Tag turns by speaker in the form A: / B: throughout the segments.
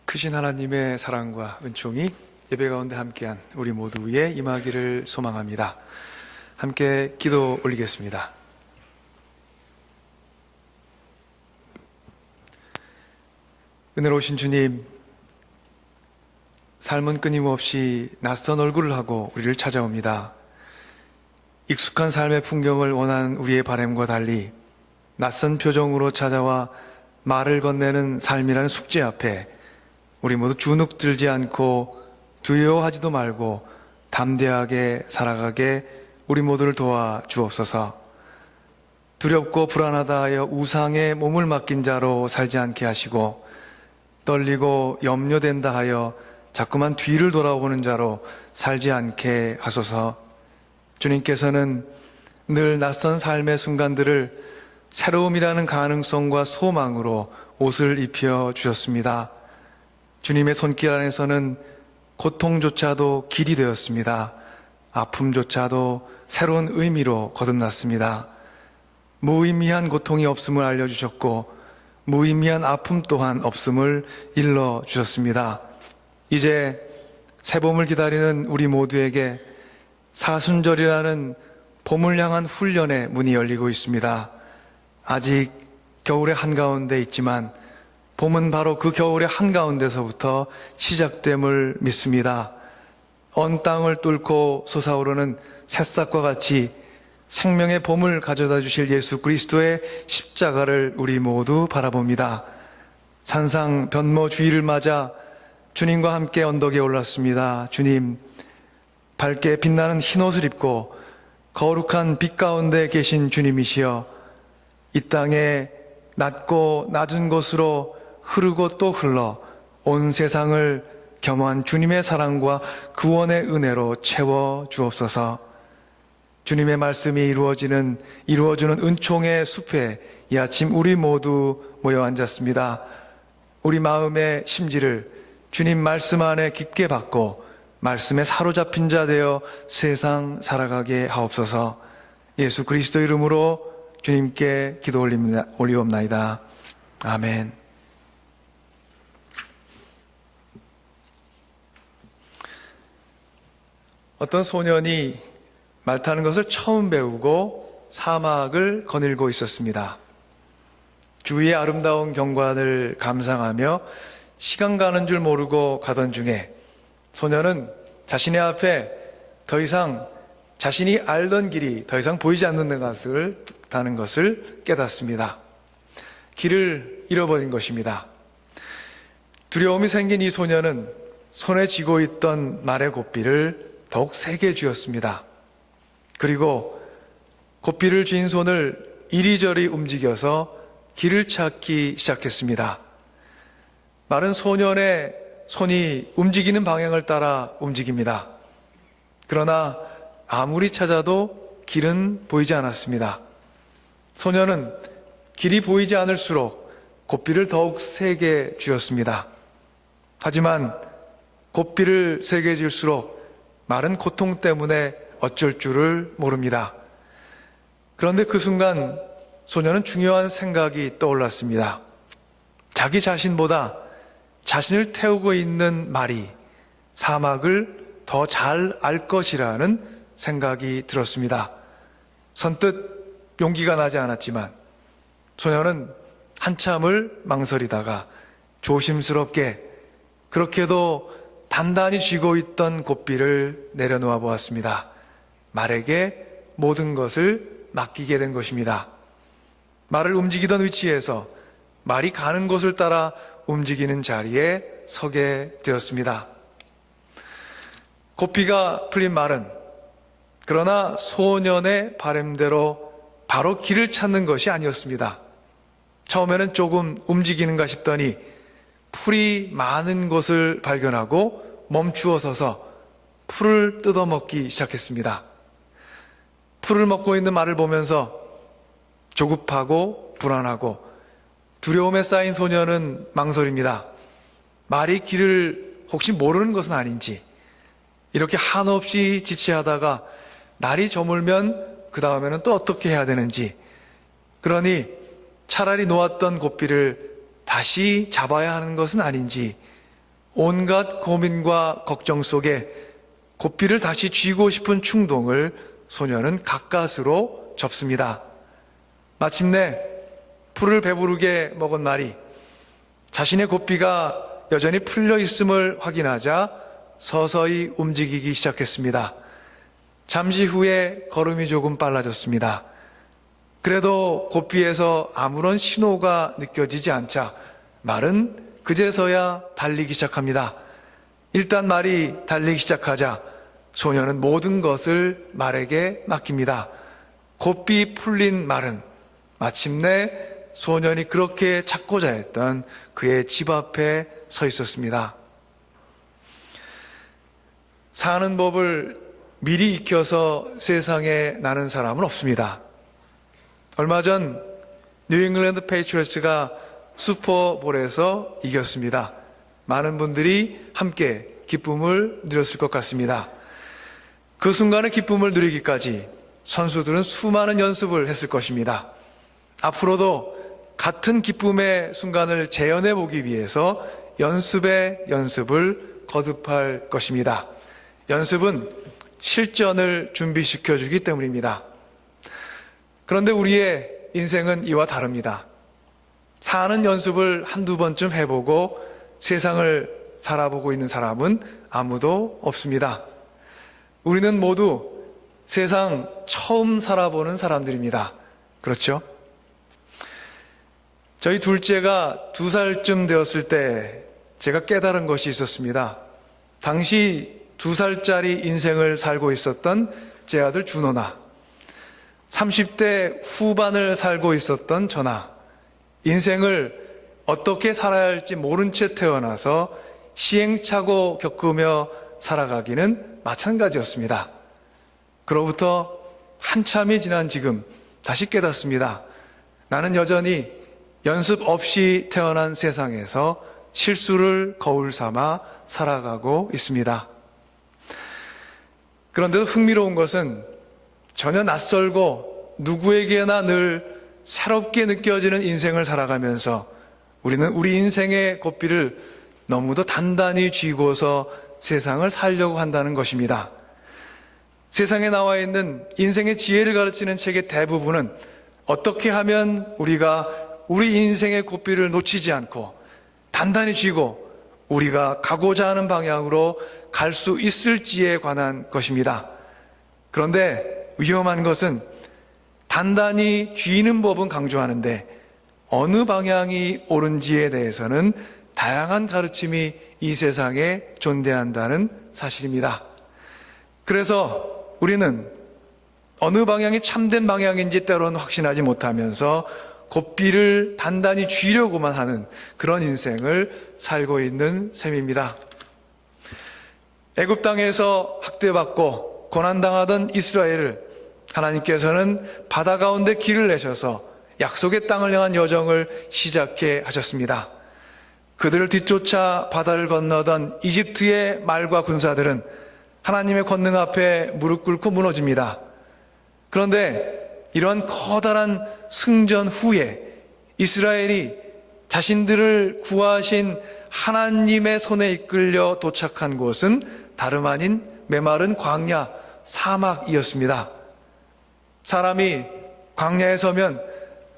A: 크신 하나님의 사랑과 은총이 예배 가운데 함께한 우리 모두 위에 임하기를 소망합니다. 함께 기도 올리겠습니다. 은혜로우신 주님, 삶은 끊임없이 낯선 얼굴을 하고 우리를 찾아옵니다. 익숙한 삶의 풍경을 원하는 우리의 바람과 달리 낯선 표정으로 찾아와 말을 건네는 삶이라는 숙제 앞에 우리 모두 주눅들지 않고 두려워하지도 말고 담대하게 살아가게 우리 모두를 도와 주옵소서. 두렵고 불안하다 하여 우상에 몸을 맡긴 자로 살지 않게 하시고, 떨리고 염려된다 하여 자꾸만 뒤를 돌아보는 자로 살지 않게 하소서. 주님께서는 늘 낯선 삶의 순간들을 새로움이라는 가능성과 소망으로 옷을 입혀 주셨습니다. 주님의 손길 안에서는 고통조차도 길이 되었습니다. 아픔조차도 새로운 의미로 거듭났습니다. 무의미한 고통이 없음을 알려주셨고 무의미한 아픔 또한 없음을 일러주셨습니다. 이제 새봄을 기다리는 우리 모두에게 사순절이라는 봄을 향한 훈련의 문이 열리고 있습니다. 아직 겨울의 한가운데 있지만 봄은 바로 그 겨울의 한가운데서부터 시작됨을 믿습니다. 언 땅을 뚫고 솟아오르는 새싹과 같이 생명의 봄을 가져다 주실 예수 그리스도의 십자가를 우리 모두 바라봅니다. 산상 변모 주일을 맞아 주님과 함께 언덕에 올랐습니다. 주님, 밝게 빛나는 흰옷을 입고 거룩한 빛 가운데 계신 주님이시여, 이 땅에 낮고 낮은 곳으로 흐르고 또 흘러 온 세상을 겸한 주님의 사랑과 구원의 은혜로 채워 주옵소서. 주님의 말씀이 이루어주는 은총의 숲에 이 아침 우리 모두 모여 앉았습니다. 우리 마음의 심지를 주님 말씀 안에 깊게 받고 말씀에 사로잡힌 자 되어 세상 살아가게 하옵소서. 예수 그리스도 이름으로 주님께 기도 올리옵나이다. 아멘. 어떤 소년이 말 타는 것을 처음 배우고 사막을 거닐고 있었습니다. 주위의 아름다운 경관을 감상하며 시간 가는 줄 모르고 가던 중에 소년은 자신의 앞에 더 이상 자신이 알던 길이 더 이상 보이지 않는 것을 다는 것을 깨닫습니다. 길을 잃어버린 것입니다. 두려움이 생긴 이 소년은 손에 쥐고 있던 말의 고삐를 더욱 세게 쥐었습니다. 그리고 고삐를 쥔 손을 이리저리 움직여서 길을 찾기 시작했습니다. 말은 소년의 손이 움직이는 방향을 따라 움직입니다. 그러나 아무리 찾아도 길은 보이지 않았습니다. 소년은 길이 보이지 않을수록 고삐를 더욱 세게 쥐었습니다. 하지만 고삐를 세게 쥘수록 말은 고통 때문에 어쩔 줄을 모릅니다. 그런데 그 순간 소년은 중요한 생각이 떠올랐습니다. 자기 자신보다 자신을 태우고 있는 말이 사막을 더 잘 알 것이라는 생각이 들었습니다. 선뜻 용기가 나지 않았지만 소년은 한참을 망설이다가 조심스럽게 그렇게도 단단히 쥐고 있던 고삐를 내려놓아 보았습니다. 말에게 모든 것을 맡기게 된 것입니다. 말을 움직이던 위치에서 말이 가는 곳을 따라 움직이는 자리에 서게 되었습니다. 고삐가 풀린 말은 그러나 소년의 바람대로 바로 길을 찾는 것이 아니었습니다. 처음에는 조금 움직이는가 싶더니 풀이 많은 곳을 발견하고 멈추어 서서 풀을 뜯어먹기 시작했습니다. 풀을 먹고 있는 말을 보면서 조급하고 불안하고 두려움에 쌓인 소년은 망설입니다. 말이 길을 혹시 모르는 것은 아닌지, 이렇게 한없이 지체하다가 날이 저물면 그 다음에는 또 어떻게 해야 되는지, 그러니 차라리 놓았던 고삐를 다시 잡아야 하는 것은 아닌지 온갖 고민과 걱정 속에 고삐를 다시 쥐고 싶은 충동을 소녀는 가까스로 접습니다. 마침내 풀을 배부르게 먹은 말이 자신의 고삐가 여전히 풀려 있음을 확인하자 서서히 움직이기 시작했습니다. 잠시 후에 걸음이 조금 빨라졌습니다. 그래도 고삐에서 아무런 신호가 느껴지지 않자 말은 그제서야 달리기 시작합니다. 일단 말이 달리기 시작하자 소녀는 모든 것을 말에게 맡깁니다. 고삐 풀린 말은 마침내 소년이 그렇게 찾고자 했던 그의 집 앞에 서 있었습니다. 사는 법을 미리 익혀서 세상에 나는 사람은 없습니다. 얼마 전 뉴잉글랜드 페이트리어츠가 슈퍼볼에서 이겼습니다. 많은 분들이 함께 기쁨을 누렸을 것 같습니다. 그 순간의 기쁨을 누리기까지 선수들은 수많은 연습을 했을 것입니다. 앞으로도 같은 기쁨의 순간을 재현해 보기 위해서 연습에 연습을 거듭할 것입니다. 연습은 실전을 준비시켜 주기 때문입니다. 그런데 우리의 인생은 이와 다릅니다. 사는 연습을 한두 번쯤 해보고 세상을 살아보고 있는 사람은 아무도 없습니다. 우리는 모두 세상 처음 살아보는 사람들입니다. 그렇죠? 저희 둘째가 2살쯤 되었을 때 제가 깨달은 것이 있었습니다. 당시 2살짜리 인생을 살고 있었던 제 아들 준호나, 30대 후반을 살고 있었던 저나, 인생을 어떻게 살아야 할지 모른 채 태어나서 시행착오 겪으며 살아가기는 마찬가지였습니다. 그로부터 한참이 지난 지금 다시 깨닫습니다. 나는 여전히 연습 없이 태어난 세상에서 실수를 거울 삼아 살아가고 있습니다. 그런데도 흥미로운 것은 전혀 낯설고 누구에게나 늘 새롭게 느껴지는 인생을 살아가면서 우리는 우리 인생의 고삐를 너무도 단단히 쥐고서 세상을 살려고 한다는 것입니다. 세상에 나와 있는 인생의 지혜를 가르치는 책의 대부분은 어떻게 하면 우리가 우리 인생의 고삐를 놓치지 않고 단단히 쥐고 우리가 가고자 하는 방향으로 갈 수 있을지에 관한 것입니다. 그런데 위험한 것은 단단히 쥐는 법은 강조하는데 어느 방향이 옳은지에 대해서는 다양한 가르침이 이 세상에 존재한다는 사실입니다. 그래서 우리는 어느 방향이 참된 방향인지 때로는 확신하지 못하면서 고삐를 단단히 쥐려고만 하는 그런 인생을 살고 있는 셈입니다. 애굽 땅에서 학대받고 고난당하던 이스라엘을 하나님께서는 바다 가운데 길을 내셔서 약속의 땅을 향한 여정을 시작해 하셨습니다. 그들을 뒤쫓아 바다를 건너던 이집트의 말과 군사들은 하나님의 권능 앞에 무릎 꿇고 무너집니다. 그런데 이런 커다란 승전 후에 이스라엘이 자신들을 구하신 하나님의 손에 이끌려 도착한 곳은 다름 아닌 메마른 광야, 사막이었습니다. 사람이 광야에 서면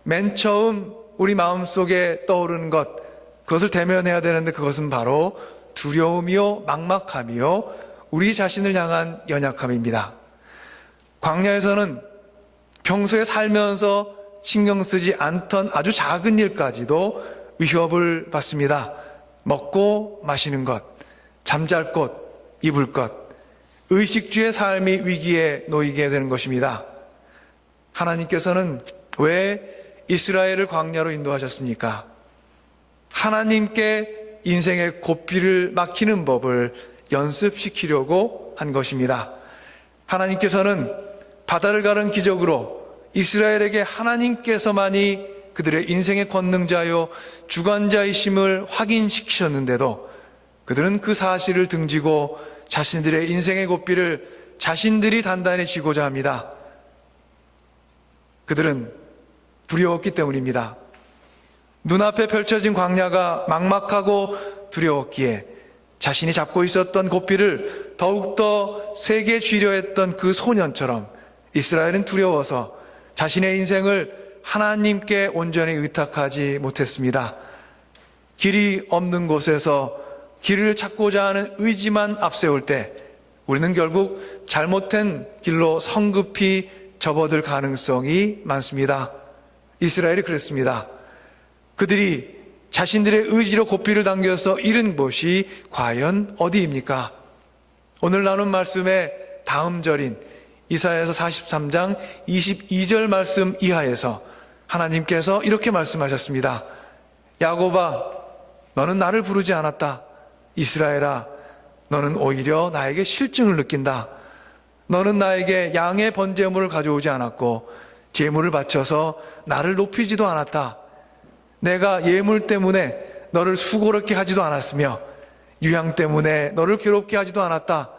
A: 맨 처음 우리 마음속에 떠오르는 것, 그것을 대면해야 되는데 그것은 바로 두려움이요 막막함이요 우리 자신을 향한 연약함입니다. 광야에서는 평소에 살면서 신경 쓰지 않던 아주 작은 일까지도 위협을 받습니다. 먹고 마시는 것, 잠잘 곳, 입을 것, 의식주의 삶이 위기에 놓이게 되는 것입니다. 하나님께서는 왜 이스라엘을 광야로 인도하셨습니까? 하나님께 인생의 고삐를 막히는 법을 연습시키려고 한 것입니다. 하나님께서는 바다를 가른 기적으로 이스라엘에게 하나님께서만이 그들의 인생의 권능자요 주관자이심을 확인시키셨는데도 그들은 그 사실을 등지고 자신들의 인생의 고삐를 자신들이 단단히 쥐고자 합니다. 그들은 두려웠기 때문입니다. 눈앞에 펼쳐진 광야가 막막하고 두려웠기에 자신이 잡고 있었던 고삐를 더욱더 세게 쥐려 했던 그 소년처럼 이스라엘은 두려워서 자신의 인생을 하나님께 온전히 의탁하지 못했습니다. 길이 없는 곳에서 길을 찾고자 하는 의지만 앞세울 때 우리는 결국 잘못된 길로 성급히 접어들 가능성이 많습니다. 이스라엘이 그랬습니다. 그들이 자신들의 의지로 고삐를 당겨서 잃은 곳이 과연 어디입니까? 오늘 나눈 말씀의 다음 절인 이사야서 43장 22절 말씀 이하에서 하나님께서 이렇게 말씀하셨습니다. 야곱아, 너는 나를 부르지 않았다. 이스라엘아, 너는 오히려 나에게 실증을 느낀다. 너는 나에게 양의 번제물을 가져오지 않았고 제물을 바쳐서 나를 높이지도 않았다. 내가 예물 때문에 너를 수고롭게 하지도 않았으며 유향 때문에 너를 괴롭게 하지도 않았다.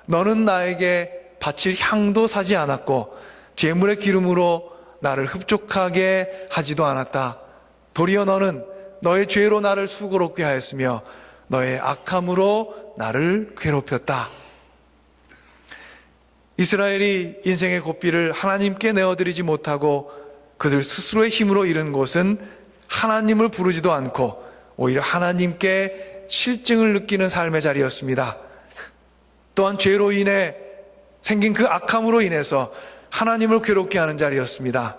A: 너는 나에게 바칠 향도 사지 않았고 제물의 기름으로 나를 흡족하게 하지도 않았다. 도리어 너는 너의 죄로 나를 수고롭게 하였으며 너의 악함으로 나를 괴롭혔다. 이스라엘이 인생의 고삐를 하나님께 내어드리지 못하고 그들 스스로의 힘으로 잃은 곳은 하나님을 부르지도 않고 오히려 하나님께 실증을 느끼는 삶의 자리였습니다. 또한 죄로 인해 생긴 그 악함으로 인해서 하나님을 괴롭게 하는 자리였습니다.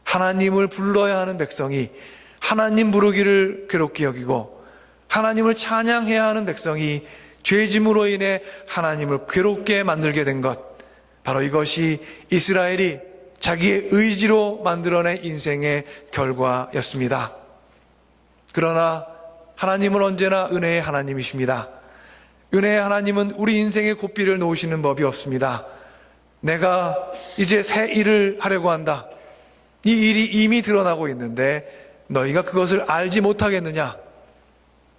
A: 하나님을 불러야 하는 백성이 하나님 부르기를 괴롭게 여기고 하나님을 찬양해야 하는 백성이 죄짐으로 인해 하나님을 괴롭게 만들게 된 것, 바로 이것이 이스라엘이 자기의 의지로 만들어낸 인생의 결과였습니다. 그러나 하나님은 언제나 은혜의 하나님이십니다. 은혜의 하나님은 우리 인생의 고삐를 놓으시는 법이 없습니다. 내가 이제 새 일을 하려고 한다. 이 일이 이미 드러나고 있는데 너희가 그것을 알지 못하겠느냐?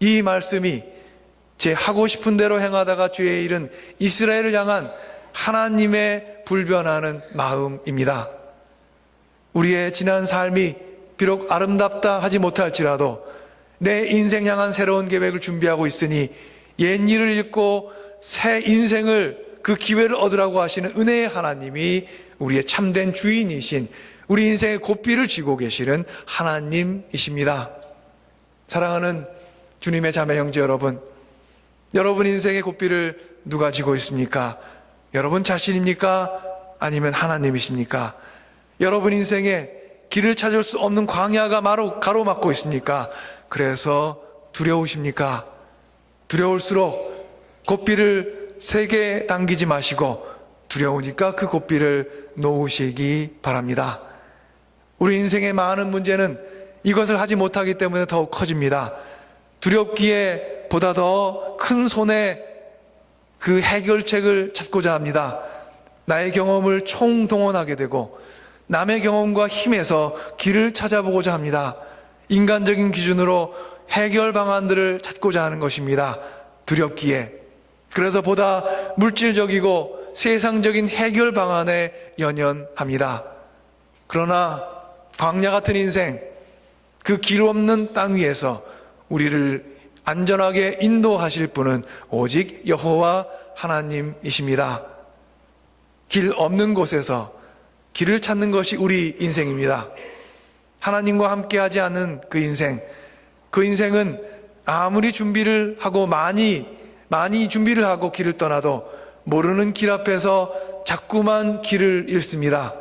A: 이 말씀이 제 하고 싶은 대로 행하다가 죄에 이른 이스라엘을 향한 하나님의 불변하는 마음입니다. 우리의 지난 삶이 비록 아름답다 하지 못할지라도 내 인생 향한 새로운 계획을 준비하고 있으니 옛 일을 잊고 새 인생을 그 기회를 얻으라고 하시는 은혜의 하나님이 우리의 참된 주인이신 우리 인생의 고삐를 쥐고 계시는 하나님이십니다. 사랑하는 주님의 자매 형제 여러분, 여러분 인생의 고삐를 누가 쥐고 있습니까? 여러분 자신입니까? 아니면 하나님이십니까? 여러분 인생에 길을 찾을 수 없는 광야가 가로막고 있습니까? 그래서 두려우십니까? 두려울수록 고삐를 세게 당기지 마시고 두려우니까 그 고삐를 놓으시기 바랍니다. 우리 인생의 많은 문제는 이것을 하지 못하기 때문에 더욱 커집니다. 두렵기에 보다 더 큰 손에 그 해결책을 찾고자 합니다. 나의 경험을 총동원하게 되고 남의 경험과 힘에서 길을 찾아보고자 합니다. 인간적인 기준으로 해결 방안들을 찾고자 하는 것입니다. 두렵기에. 그래서 보다 물질적이고 세상적인 해결 방안에 연연합니다. 그러나 광야 같은 인생, 그 길 없는 땅 위에서 우리를 안전하게 인도하실 분은 오직 여호와 하나님이십니다. 길 없는 곳에서 길을 찾는 것이 우리 인생입니다. 하나님과 함께하지 않는 그 인생은 아무리 준비를 하고 많이 준비를 하고 길을 떠나도 모르는 길 앞에서 자꾸만 길을 잃습니다.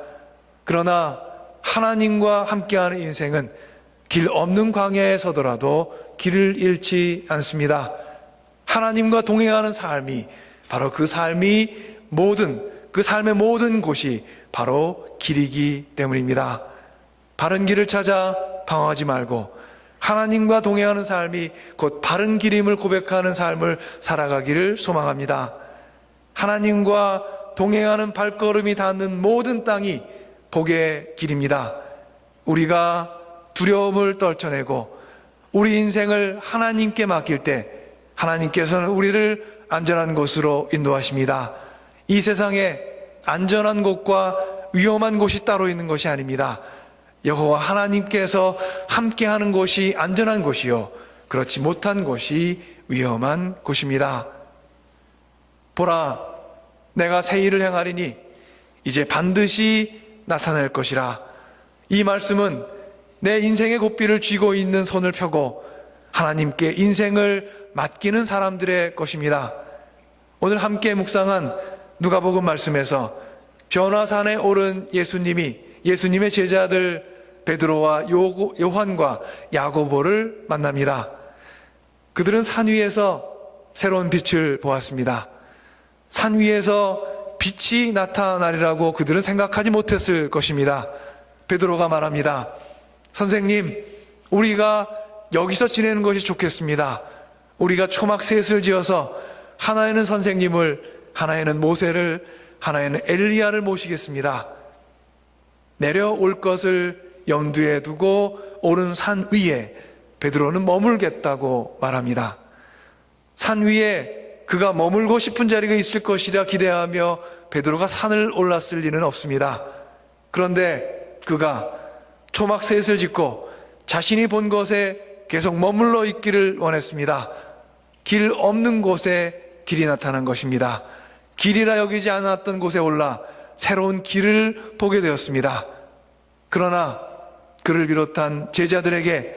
A: 그러나 하나님과 함께하는 인생은 길 없는 광야에 서더라도 길을 잃지 않습니다. 하나님과 동행하는 삶이 바로 그 삶의 모든 곳이 바로 길이기 때문입니다. 바른 길을 찾아 방황하지 말고 하나님과 동행하는 삶이 곧 바른 길임을 고백하는 삶을 살아가기를 소망합니다. 하나님과 동행하는 발걸음이 닿는 모든 땅이 복의 길입니다. 우리가 두려움을 떨쳐내고 우리 인생을 하나님께 맡길 때 하나님께서는 우리를 안전한 곳으로 인도하십니다. 이 세상에 안전한 곳과 위험한 곳이 따로 있는 것이 아닙니다. 여호와 하나님께서 함께하는 곳이 안전한 곳이요, 그렇지 못한 곳이 위험한 곳입니다. 보라, 내가 새 일을 행하리니 이제 반드시 나타날 것이라. 이 말씀은 내 인생의 고삐를 쥐고 있는 손을 펴고 하나님께 인생을 맡기는 사람들의 것입니다. 오늘 함께 묵상한 누가복음 말씀에서 변화산에 오른 예수님의 제자들 베드로와 요한과 야고보를 만납니다. 그들은 산 위에서 새로운 빛을 보았습니다. 산 위에서 빛이 나타나리라고 그들은 생각하지 못했을 것입니다. 베드로가 말합니다. 선생님, 우리가 여기서 지내는 것이 좋겠습니다. 우리가 초막셋을 지어서 하나에는 선생님을, 하나에는 모세를, 하나에는 엘리야를 모시겠습니다. 내려올 것을 염두에 두고 오른 산 위에 베드로는 머물겠다고 말합니다. 산 위에 그가 머물고 싶은 자리가 있을 것이라 기대하며 베드로가 산을 올랐을 리는 없습니다. 그런데 그가 초막셋을 짓고 자신이 본 곳에 계속 머물러 있기를 원했습니다. 길 없는 곳에 길이 나타난 것입니다. 길이라 여기지 않았던 곳에 올라 새로운 길을 보게 되었습니다. 그러나 그를 비롯한 제자들에게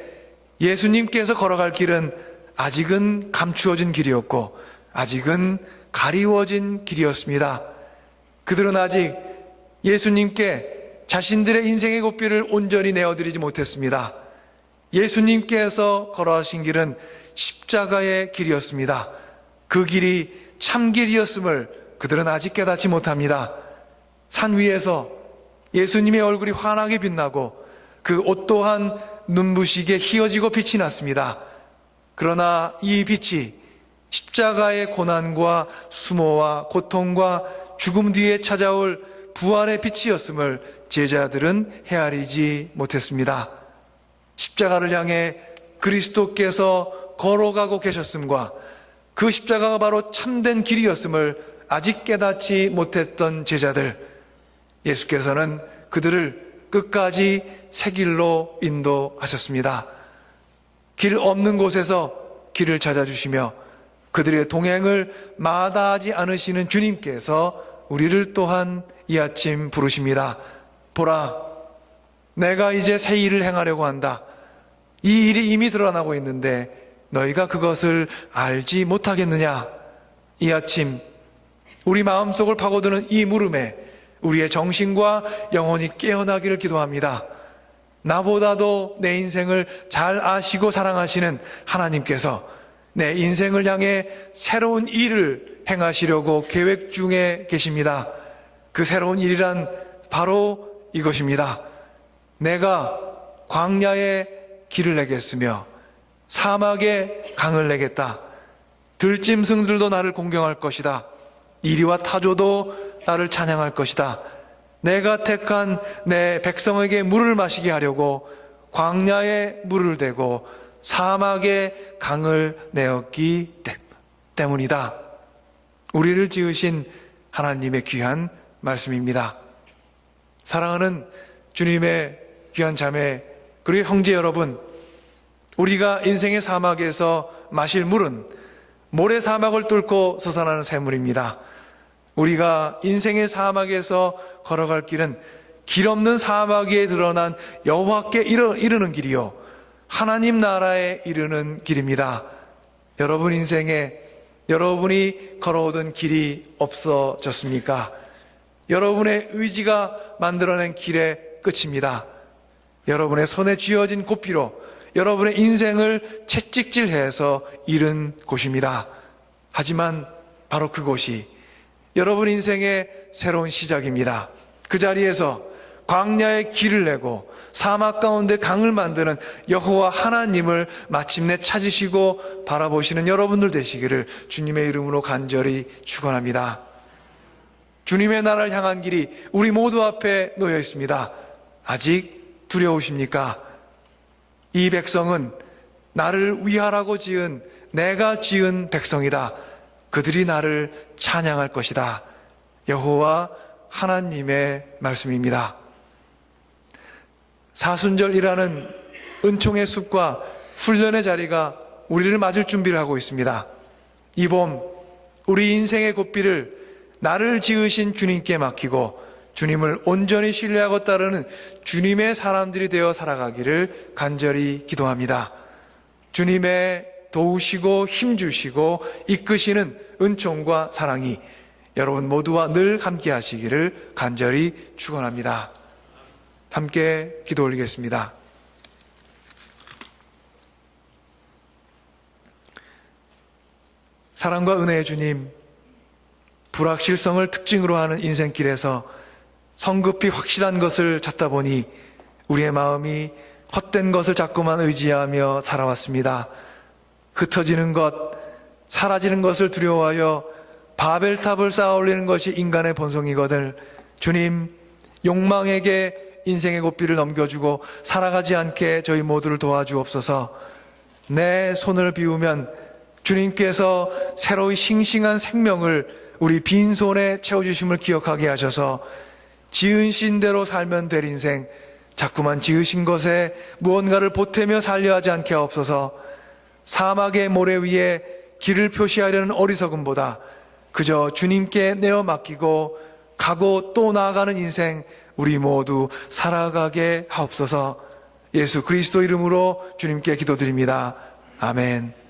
A: 예수님께서 걸어갈 길은 아직은 감추어진 길이었고 아직은 가리워진 길이었습니다. 그들은 아직 예수님께 자신들의 인생의 고삐를 온전히 내어드리지 못했습니다. 예수님께서 걸어가신 길은 십자가의 길이었습니다. 그 길이 참길이었음을 그들은 아직 깨닫지 못합니다. 산 위에서 예수님의 얼굴이 환하게 빛나고 그 옷 또한 눈부시게 희어지고 빛이 났습니다. 그러나 이 빛이 십자가의 고난과 수모와 고통과 죽음 뒤에 찾아올 부활의 빛이었음을 제자들은 헤아리지 못했습니다. 십자가를 향해 그리스도께서 걸어가고 계셨음과 그 십자가가 바로 참된 길이었음을 아직 깨닫지 못했던 제자들, 예수께서는 그들을 끝까지 새 길로 인도하셨습니다. 길 없는 곳에서 길을 찾아주시며 그들의 동행을 마다하지 않으시는 주님께서 우리를 또한 이 아침 부르십니다. 보라, 내가 이제 새 일을 행하려고 한다. 이 일이 이미 드러나고 있는데 너희가 그것을 알지 못하겠느냐? 이 아침 우리 마음속을 파고드는 이 물음에 우리의 정신과 영혼이 깨어나기를 기도합니다. 나보다도 내 인생을 잘 아시고 사랑하시는 하나님께서 내 인생을 향해 새로운 일을 행하시려고 계획 중에 계십니다. 그 새로운 일이란 바로 이것입니다. 내가 광야에 길을 내겠으며 사막에 강을 내겠다. 들짐승들도 나를 공경할 것이다. 이리와 타조도 나를 찬양할 것이다. 내가 택한 내 백성에게 물을 마시게 하려고 광야에 물을 대고 사막에 강을 내었기 때문이다. 우리를 지으신 하나님의 귀한 말씀입니다. 사랑하는 주님의 귀한 자매 그리고 형제 여러분, 우리가 인생의 사막에서 마실 물은 모래 사막을 뚫고 솟아나는 샘물입니다. 우리가 인생의 사막에서 걸어갈 길은 길 없는 사막 위에 드러난 여호와께 이르는 길이요 하나님 나라에 이르는 길입니다. 여러분 인생에 여러분이 걸어오던 길이 없어졌습니까? 여러분의 의지가 만들어낸 길의 끝입니다. 여러분의 손에 쥐어진 고삐로 여러분의 인생을 채찍질해서 이른 곳입니다. 하지만 바로 그곳이 여러분 인생의 새로운 시작입니다. 그 자리에서 광야에 길을 내고 사막 가운데 강을 만드는 여호와 하나님을 마침내 찾으시고 바라보시는 여러분들 되시기를 주님의 이름으로 간절히 축원합니다. 주님의 나라를 향한 길이 우리 모두 앞에 놓여 있습니다. 아직 두려우십니까? 이 백성은 나를 위하라고 지은 내가 지은 백성이다. 그들이 나를 찬양할 것이다. 여호와 하나님의 말씀입니다. 사순절이라는 은총의 숲과 훈련의 자리가 우리를 맞을 준비를 하고 있습니다. 이 봄 우리 인생의 고삐를 나를 지으신 주님께 맡기고 주님을 온전히 신뢰하고 따르는 주님의 사람들이 되어 살아가기를 간절히 기도합니다. 주님의 도우시고 힘주시고 이끄시는 은총과 사랑이 여러분 모두와 늘 함께 하시기를 간절히 축원합니다. 함께 기도 올리겠습니다. 사랑과 은혜의 주님, 불확실성을 특징으로 하는 인생길에서 성급히 확실한 것을 찾다 보니 우리의 마음이 헛된 것을 자꾸만 의지하며 살아왔습니다. 흩어지는 것, 사라지는 것을 두려워하여 바벨탑을 쌓아 올리는 것이 인간의 본성이거늘 주님, 욕망에게 인생의 고삐를 넘겨주고 살아가지 않게 저희 모두를 도와주옵소서. 내 손을 비우면 주님께서 새로이 싱싱한 생명을 우리 빈손에 채워주심을 기억하게 하셔서 지으신 대로 살면 될 인생, 자꾸만 지으신 것에 무언가를 보태며 살려 하지 않게 하옵소서. 사막의 모래 위에 길을 표시하려는 어리석음보다 그저 주님께 내어 맡기고 가고 또 나아가는 인생 우리 모두 살아가게 하옵소서. 예수 그리스도 이름으로 주님께 기도드립니다. 아멘.